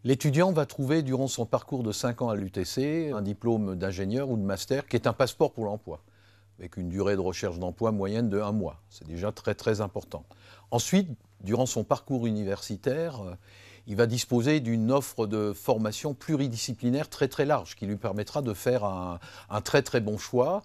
L'étudiant va trouver durant son parcours de 5 ans à l'UTC un diplôme d'ingénieur ou de master qui est un passeport pour l'emploi, avec une durée de recherche d'emploi moyenne de 1 mois. C'est déjà très très important. Ensuite, durant son parcours universitaire, il va disposer d'une offre de formation pluridisciplinaire très très large qui lui permettra de faire un très très bon choix.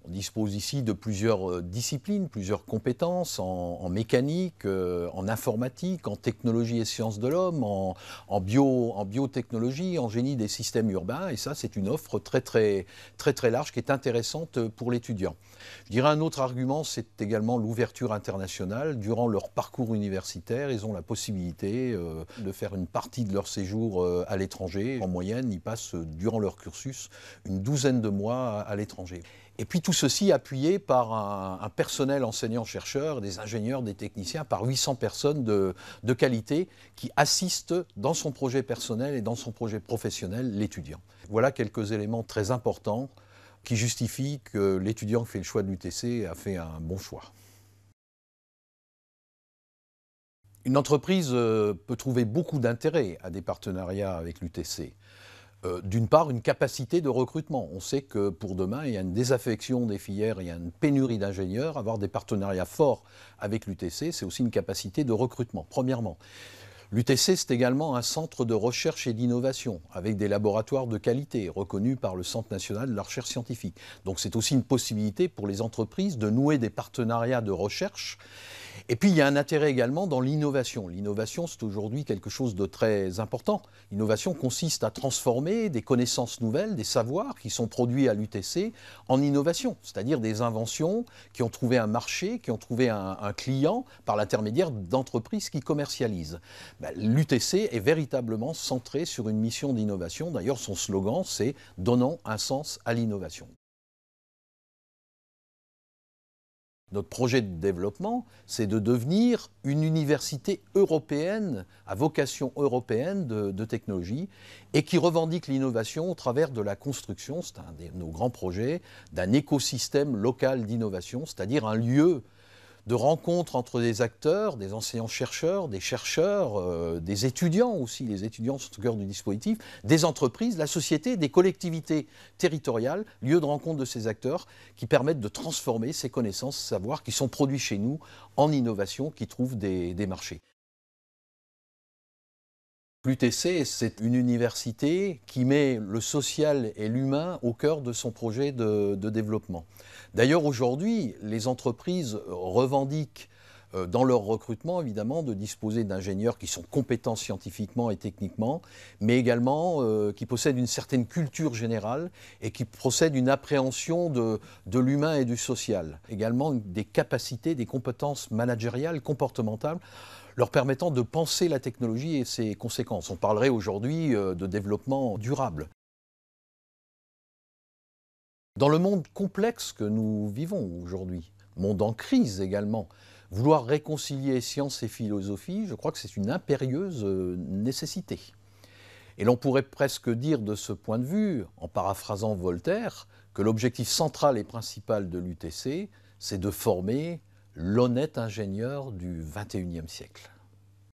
On dispose ici de plusieurs disciplines, plusieurs compétences en mécanique, en informatique, en technologie et sciences de l'homme, en biotechnologie, en génie des systèmes urbains. Et ça, c'est une offre très très large qui est intéressante pour l'étudiant. Je dirais un autre argument, c'est également l'ouverture internationale. Durant leur parcours universitaire, ils ont la possibilité de faire une partie de leur séjour à l'étranger. En moyenne, ils passent durant leur cursus une douzaine de mois à l'étranger. Et puis tout ceci appuyé par un personnel enseignant-chercheur, des ingénieurs, des techniciens, par 800 personnes de qualité qui assistent dans son projet personnel et dans son projet professionnel l'étudiant. Voilà quelques éléments très importants qui justifient que l'étudiant qui fait le choix de l'UTC a fait un bon choix. Une entreprise peut trouver beaucoup d'intérêt à des partenariats avec l'UTC. D'une part, une capacité de recrutement. On sait que pour demain, il y a une désaffection des filières, il y a une pénurie d'ingénieurs. Avoir des partenariats forts avec l'UTC, c'est aussi une capacité de recrutement, premièrement. L'UTC, c'est également un centre de recherche et d'innovation, avec des laboratoires de qualité reconnus par le Centre national de la recherche scientifique. Donc c'est aussi une possibilité pour les entreprises de nouer des partenariats de recherche. Et puis il y a un intérêt également dans l'innovation. L'innovation, c'est aujourd'hui quelque chose de très important. L'innovation consiste à transformer des connaissances nouvelles, des savoirs qui sont produits à l'UTC en innovation, c'est-à-dire des inventions qui ont trouvé un marché, qui ont trouvé un client par l'intermédiaire d'entreprises qui commercialisent. L'UTC est véritablement centré sur une mission d'innovation. D'ailleurs, son slogan, c'est « Donnons un sens à l'innovation ». Notre projet de développement, c'est de devenir une université européenne, à vocation européenne de technologie, et qui revendique l'innovation au travers de la construction, c'est un de nos grands projets, d'un écosystème local d'innovation, c'est-à-dire un lieu de rencontre entre des acteurs, des enseignants-chercheurs, des chercheurs, des étudiants aussi, les étudiants sont au cœur du dispositif, des entreprises, la société, des collectivités territoriales, lieu de rencontre de ces acteurs qui permettent de transformer ces connaissances, ces savoirs qui sont produits chez nous en innovation, qui trouvent des marchés. L'UTC, c'est une université qui met le social et l'humain au cœur de son projet de développement. D'ailleurs, aujourd'hui, les entreprises revendiquent dans leur recrutement, évidemment, de disposer d'ingénieurs qui sont compétents scientifiquement et techniquement, mais également qui possèdent une certaine culture générale et qui possèdent une appréhension de l'humain et du social. Également des capacités, des compétences managériales, comportementales, leur permettant de penser la technologie et ses conséquences. On parlerait aujourd'hui de développement durable. Dans le monde complexe que nous vivons aujourd'hui, monde en crise également, vouloir réconcilier science et philosophie, je crois que c'est une impérieuse nécessité. Et l'on pourrait presque dire de ce point de vue, en paraphrasant Voltaire, que l'objectif central et principal de l'UTC, c'est de former l'honnête ingénieur du XXIe siècle.